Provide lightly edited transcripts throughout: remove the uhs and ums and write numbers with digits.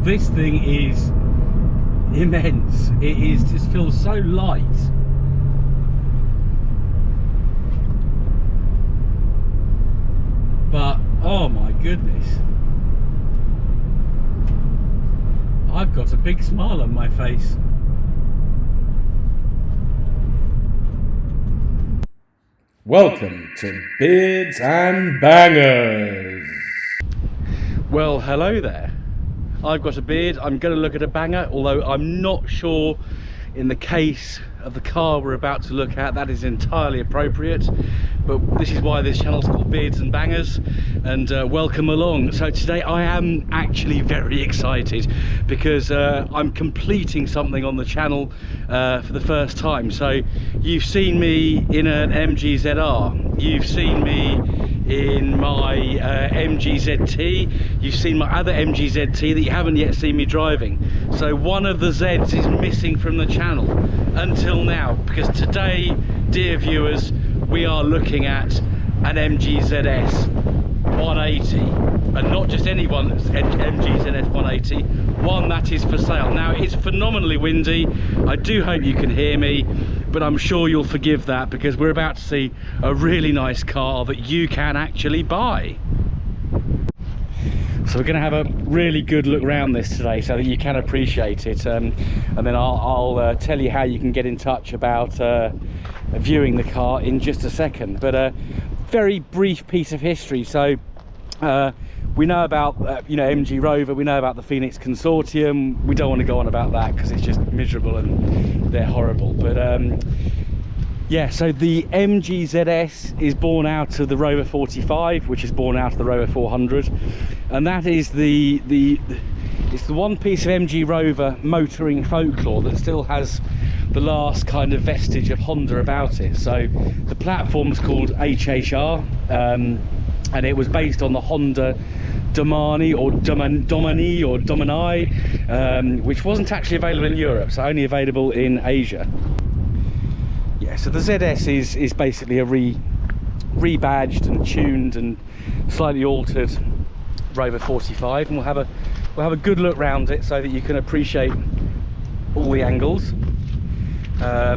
This thing is immense. It is just feels so light. But oh my goodness, I've got a big smile on my face. Welcome to Beards and Bangers. Well, hello there. I've got a beard. I'm going to look at a banger, although I'm not sure in the case of the car we're about to look at that is entirely appropriate. But this is why this channel's called Beards and Bangers, and welcome along. So today I am actually very excited because I'm completing something on the channel for the first time. So you've seen me in an MG ZR, you've seen me in my MG ZT, you've seen my other MG ZT that you haven't yet seen me driving. So one of the Zeds is missing from the channel until now, because today, dear viewers, we are looking at an MG ZS 180, and not just any one, MG ZS 180, one that is for sale. Now, it's phenomenally windy. I do hope you can hear me, but I'm sure you'll forgive that because we're about to see a really nice car that you can actually buy. So we're going to have a really good look around this today so that you can appreciate it, and then I'll tell you how you can get in touch about viewing the car in just a second. But a very brief piece of history. So we know about you know, MG Rover, we know about the Phoenix Consortium. We don't want to go on about that because it's just miserable and they're horrible. But yeah, so the MG ZS is born out of the Rover 45, which is born out of the Rover 400, and that is it's the one piece of MG Rover motoring folklore that still has the last kind of vestige of Honda about it. So the platform's called HHR, and it was based on the Honda Domani or Domini, which wasn't actually available in Europe, so only available in Asia. Yeah, so the ZS is basically a rebadged and tuned and slightly altered Rover 45, and we'll have a good look round it so that you can appreciate all the angles. Now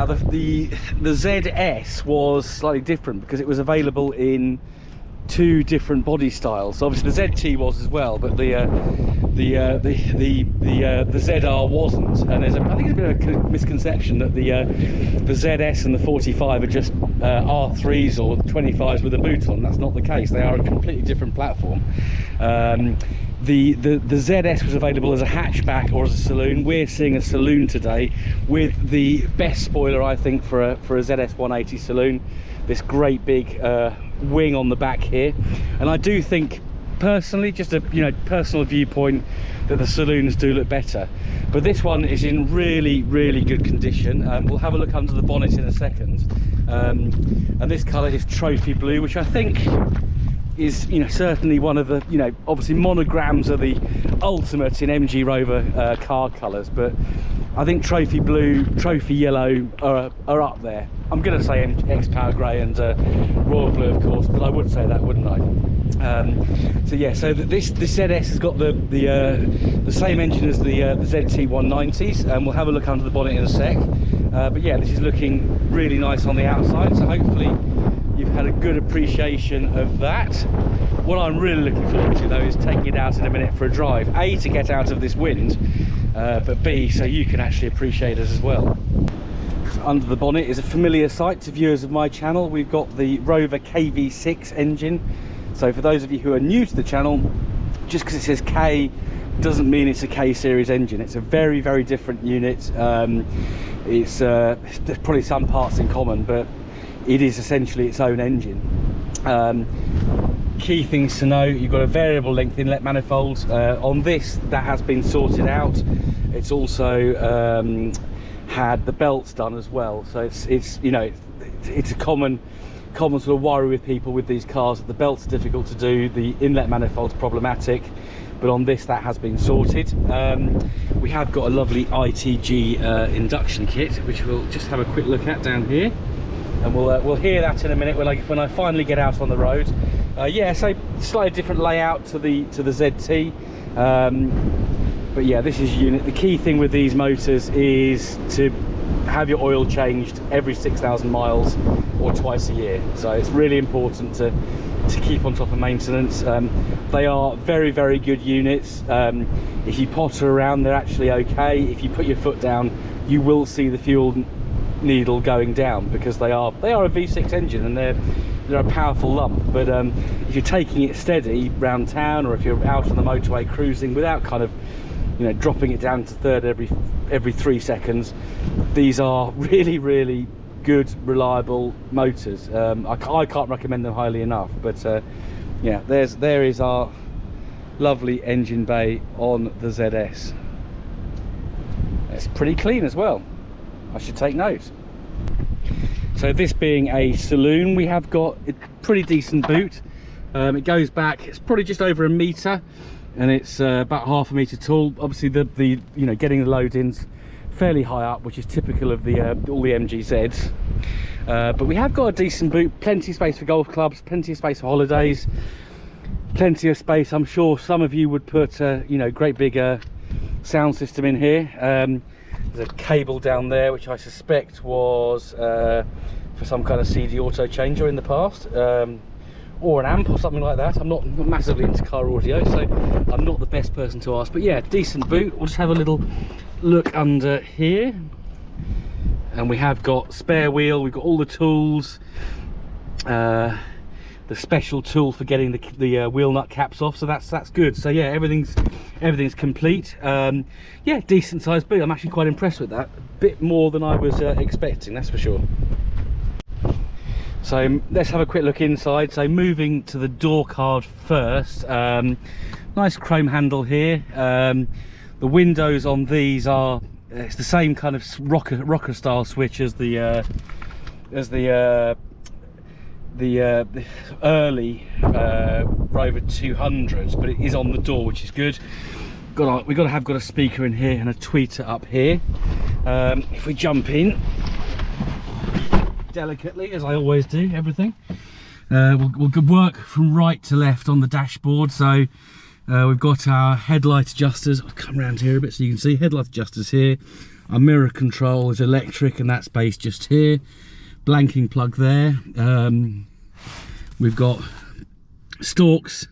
the ZS was slightly different because it was available in two different body styles. So obviously the ZT was as well, but the ZR wasn't. And I think there's a bit of a misconception that the ZS and the 45 are just R3s or 25s with a boot on. That's not the case. They are a completely different platform. The ZS was available as a hatchback or as a saloon. We're seeing a saloon today with the best spoiler, I think, for a ZS 180 saloon. This great big wing on the back here, and I do think personally, just a personal viewpoint, that the saloons do look better, but this one is in really good condition. We'll have a look under the bonnet in a second, and this colour is trophy blue, which I think is certainly one of the obviously monograms are the ultimate in MG Rover car colours, but I think trophy blue, trophy yellow are up there. I'm going to say X Power Grey and royal blue, of course, but I would say that, wouldn't I? So yeah, so this ZS has got the same engine as the ZT 190s, and we'll have a look under the bonnet in a sec. But yeah, this is looking really nice on the outside, so hopefully you've had a good appreciation of that. What I'm really looking forward to though is taking it out in a minute for a drive. A, to get out of this wind, but B, so you can actually appreciate it as well. Under the bonnet is a familiar sight to viewers of my channel. We've got the Rover KV6 engine. So for those of you who are new to the channel, just because it says K doesn't mean it's a K series engine. It's a very different unit. There's probably some parts in common, but it is essentially its own engine. Key things to know: you've got a variable length inlet manifold. On this, that has been sorted out. It's also had the belts done as well, so it's a common sort of worry with people with these cars, that the belts are difficult to do, the inlet manifold's problematic, but on this that has been sorted. We have got a lovely ITG induction kit, which we'll just have a quick look at down here, and we'll hear that in a minute when I finally get out on the road. Yeah, so slightly different layout to the ZT, but yeah, this is unit. The key thing with these motors is to have your oil changed every 6,000 miles or twice a year. So it's really important to keep on top of maintenance. They are very, very good units. If you potter around, they're actually okay. If you put your foot down, you will see the fuel needle going down, because they are a V6 engine and they're a powerful lump. But if you're taking it steady round town, or if you're out on the motorway cruising without kind of, you know, dropping it down to third every 3 seconds, these are really, really good, reliable motors. I can't recommend them highly enough. But yeah, there is our lovely engine bay on the ZS. It's pretty clean as well, I should take note. So this being a saloon, we have got a pretty decent boot. It goes back, it's probably just over a metre, and it's about half a metre tall. Obviously the you know, getting the load in's fairly high up, which is typical of the all the MG Zeds. But we have got a decent boot, plenty of space for golf clubs, plenty of space for holidays, plenty of space. I'm sure some of you would put you know, great big sound system in here. There's a cable down there which I suspect was for some kind of CD auto changer in the past, or an amp or something like that. I'm not massively into car audio, so I'm not the best person to ask. But yeah, decent boot. We'll just have a little look under here, and we have got spare wheel, we've got all the tools, the special tool for getting the wheel nut caps off, so that's good. So yeah, everything's complete. Yeah, decent sized boot. I'm actually quite impressed with that, a bit more than I was expecting, that's for sure. So let's have a quick look inside. So moving to the door card first, nice chrome handle here. The windows on these are, it's the same kind of rocker style switch as the early Rover 200s, but it is on the door, which is good. We've got to have a speaker in here and a tweeter up here. If we jump in delicately, as I always do everything, we'll work from right to left on the dashboard. So we've got our headlight adjusters. I'll come around here a bit so you can see headlight adjusters here. Our mirror control is electric, and that's based just here. Blanking plug there. We've got stalks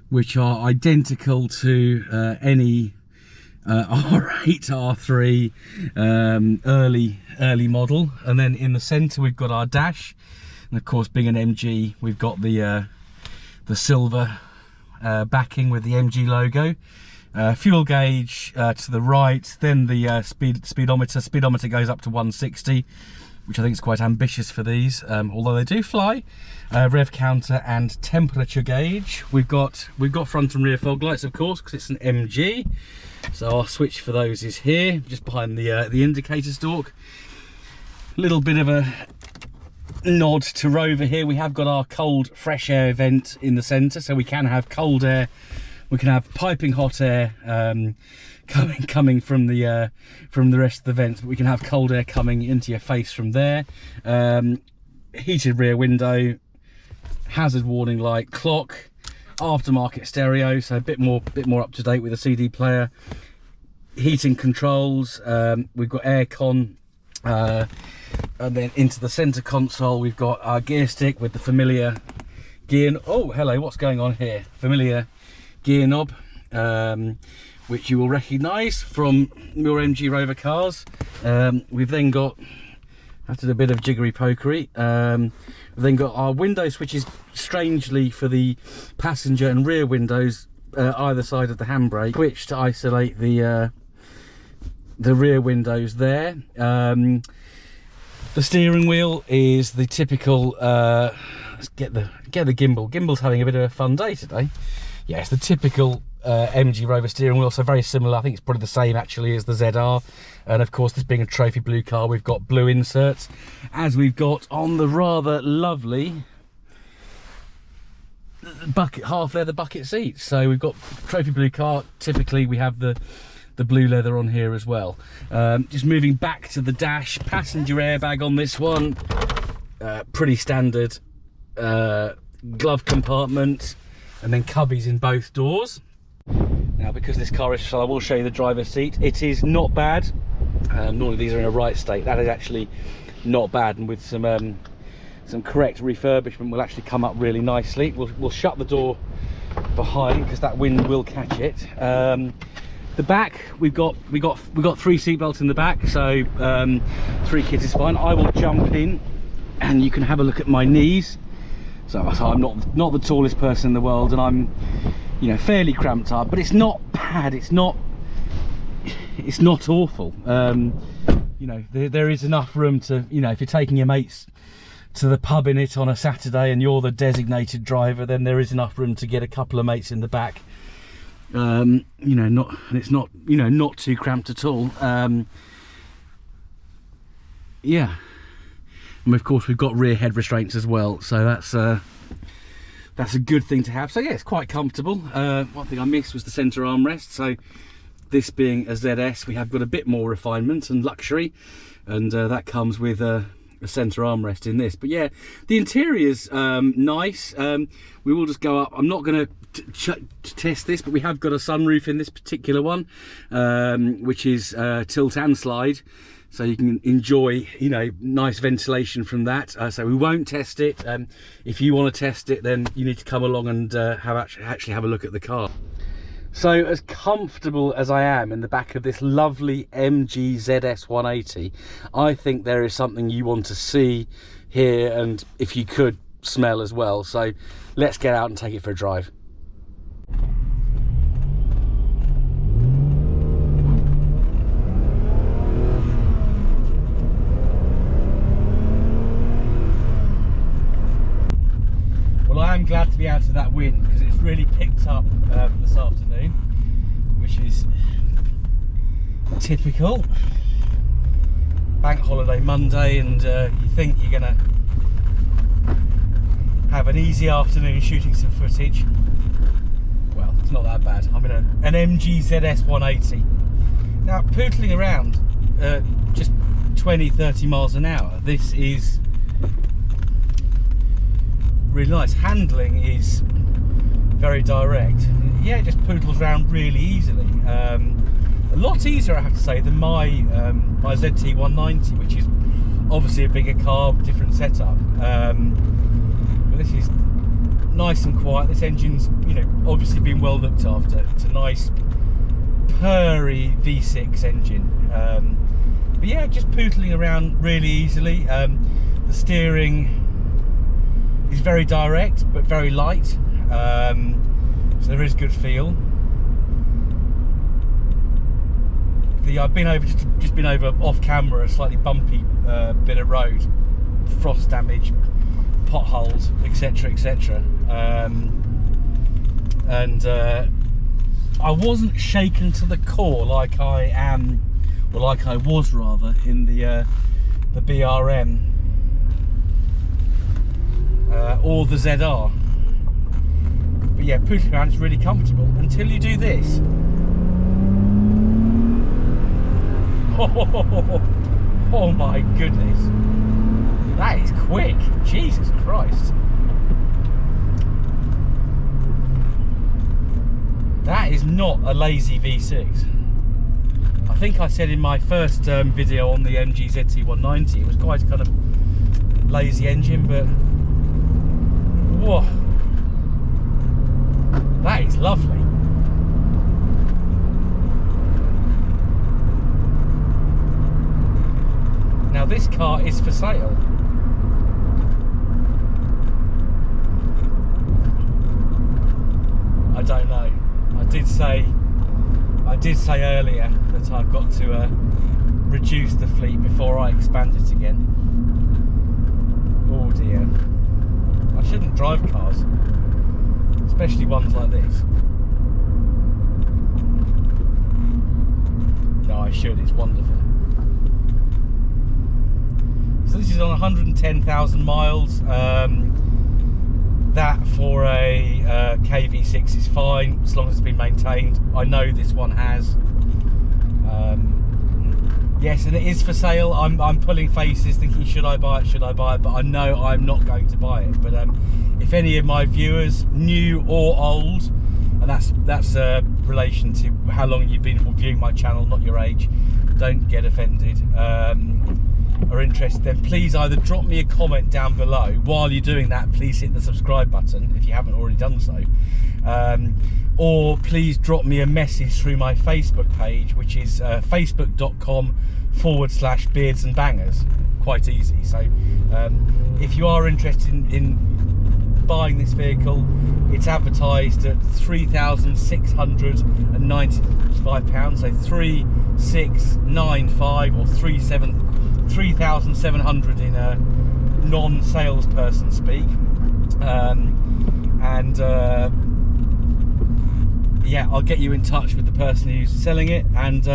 which are identical to any R8, R3 early model. And then in the center we've got our dash, and of course, being an MG, we've got the silver backing with the MG logo. Fuel gauge to the right, then the speedometer goes up to 160, which I think is quite ambitious for these, although they do fly. Rev counter and temperature gauge. We've got front and rear fog lights, of course, because it's an MG. So our switch for those is here, just behind the indicator stalk. A little bit of a nod to Rover here. We have got our cold fresh air vent in the centre, so we can have cold air. We can have piping hot air coming from the rest of the vents, but we can have cold air coming into your face from there. Heated rear window, hazard warning light, clock, aftermarket stereo, so a bit more up to date with a CD player. Heating controls. We've got aircon, and then into the center console we've got our gear stick with the familiar gear. Oh, hello, what's going on here? Familiar gear knob, which you will recognize from your MG Rover cars. We've then got, after a bit of jiggery pokery, we've then got our window switches, strangely for the passenger and rear windows, either side of the handbrake, switch to isolate the rear windows there. The steering wheel is the typical, let's get the gimbal. Gimbal's having a bit of a fun day today. Yeah, it's the typical MG Rover steering wheel, so very similar. I think it's probably the same actually as the ZR. And of course, this being a trophy blue car, we've got blue inserts, as we've got on the rather lovely bucket, half leather bucket seats. So we've got trophy blue car. Typically we have the blue leather on here as well. Just moving back to the dash, passenger airbag on this one, pretty standard glove compartment, and then cubbies in both doors. Now, because this car is slow, I will show you the driver's seat. It is not bad. Normally these are in a right state. That is actually not bad, and with some correct refurbishment will actually come up really nicely. We'll shut the door behind because that wind will catch it. The back, we've got 3 seat belts in the back, so 3 kids is fine. I will jump in and you can have a look at my knees. So I'm not the tallest person in the world, and I'm, you know, fairly cramped up, but it's not bad. It's not awful. You know, there is enough room to, you know, if you're taking your mates to the pub in it on a Saturday and you're the designated driver, then there is enough room to get a couple of mates in the back. You know, it's not, you know, not too cramped at all. Yeah, and of course we've got rear head restraints as well, so that's a good thing to have. So yeah, it's quite comfortable. One thing I missed was the center armrest. So this being a ZS, we have got a bit more refinement and luxury, and that comes with a center armrest in this. But yeah, the interior's nice. We will just go up. I'm not going to test this, but we have got a sunroof in this particular one, which is tilt and slide, so you can enjoy, you know, nice ventilation from that. So we won't test it. If you want to test it, then you need to come along and actually have a look at the car. So as comfortable as I am in the back of this lovely MG ZS 180, I think there is something you want to see, hear, and if you could, smell as well. So let's get out and take it for a drive. Well, I am glad to be out of that wind because it's really picked up this afternoon, which is typical. Bank holiday Monday, and you think you're gonna have an easy afternoon shooting some footage. Well, it's not that bad. I'm in an MG Zeds 180. Now, pootling around just 20-30 miles an hour, this is really nice. Handling is very direct. Yeah, it just poodles around really easily. A lot easier, I have to say, than my ZT 190, which is obviously a bigger car, different setup. But this is nice and quiet. This engine's, you know, obviously been well looked after. It's a nice purry V6 engine. But yeah, just pootling around really easily. The steering is very direct but very light, so there is good feel. I've been over just been over off camera a slightly bumpy bit of road, frost damage, potholes, etc, etc, and I wasn't shaken to the core like I am, or like I was rather, in the BRM or the ZR. But yeah, pootling around is really comfortable until you do this. Oh my goodness, that is quick. Jesus Christ, that is not a lazy V6. I think I said in my first video on the MG ZT 190 it was quite a kind of lazy engine, but whoa, that is lovely. Now this car is for sale. I don't know. I did say earlier that I've got to reduce the fleet before I expand it again. Oh dear. I shouldn't drive cars, especially ones like this. No, I should. It's wonderful. So this is on 110,000 miles. That for a KV6 is fine as long as it's been maintained. I know this one has. Yes, and it is for sale. I'm pulling faces thinking, should I buy it, but I know I'm not going to buy it. But if any of my viewers, new or old, and that's relation to how long you've been viewing my channel, not your age, don't get offended, are interested, then please either drop me a comment down below. While you're doing that, please hit the subscribe button if you haven't already done so, or please drop me a message through my Facebook page, which is facebook.com/beards and bangers. Quite easy. So if you are interested in buying this vehicle, it's advertised at £3,695, so 3,695 or 3,700 in a non-salesperson speak. Yeah, I'll get you in touch with the person who's selling it, and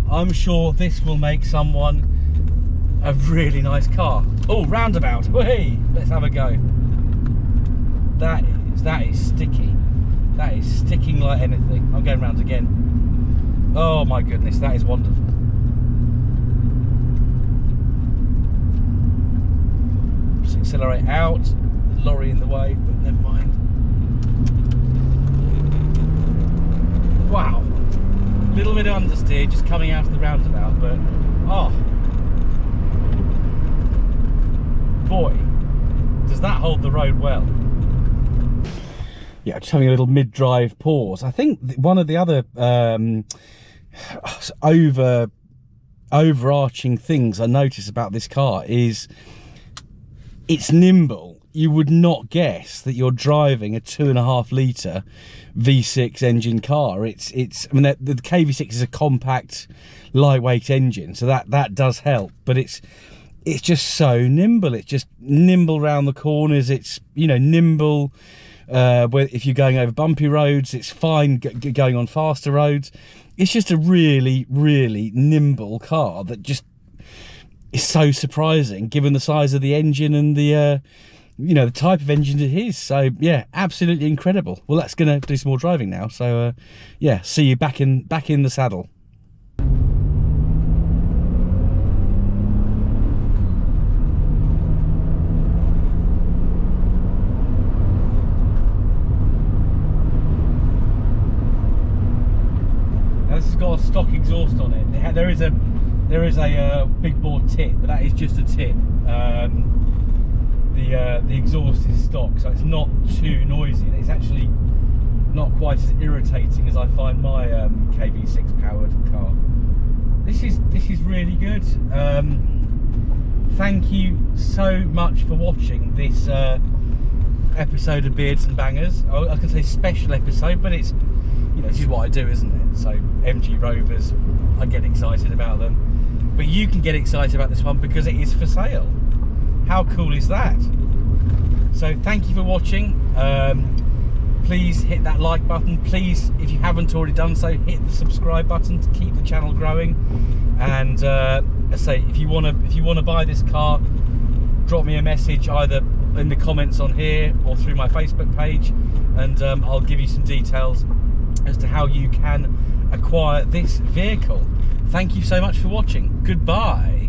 I'm sure this will make someone a really nice car. Oh, roundabout, hey, let's have a go. That is sticky. That is sticking like anything. I'm going round again. Oh my goodness, that is wonderful. Just accelerate out. The lorry in the way, but never mind. Wow. Little bit of understeer just coming out of the roundabout, but oh boy, does that hold the road well. Yeah, just having a little mid-drive pause. I think one of the other overarching things I notice about this car is it's nimble. You would not guess that you're driving a 2.5 litre V6 engine car. It's I mean, the KV6 is a compact, lightweight engine, so that does help. But it's just so nimble. It's just nimble around the corners. It's, you know, nimble. If you're going over bumpy roads, it's fine going on faster roads. It's just a really, really nimble car that just is so surprising given the size of the engine and the you know, the type of engine it is. So yeah, absolutely incredible. Well, that's gonna do some more driving now, so yeah, see you back in the saddle. This has got a stock exhaust on it. There is a big bore tip, but that is just a tip. The exhaust is stock, so it's not too noisy, and it's actually not quite as irritating as I find my KV6 powered car. This is really good. Thank you so much for watching this episode of Beards and Bangers. I can say special episode, but it's, you know, this is what I do, isn't it? So MG Rovers, I get excited about them, but you can get excited about this one because it is for sale. How cool is that? So thank you for watching. Please hit that like button. Please, if you haven't already done so, hit the subscribe button to keep the channel growing. And I say, if you want to buy this car, drop me a message either in the comments on here or through my Facebook page, and I'll give you some details as to how you can acquire this vehicle. Thank you so much for watching. Goodbye.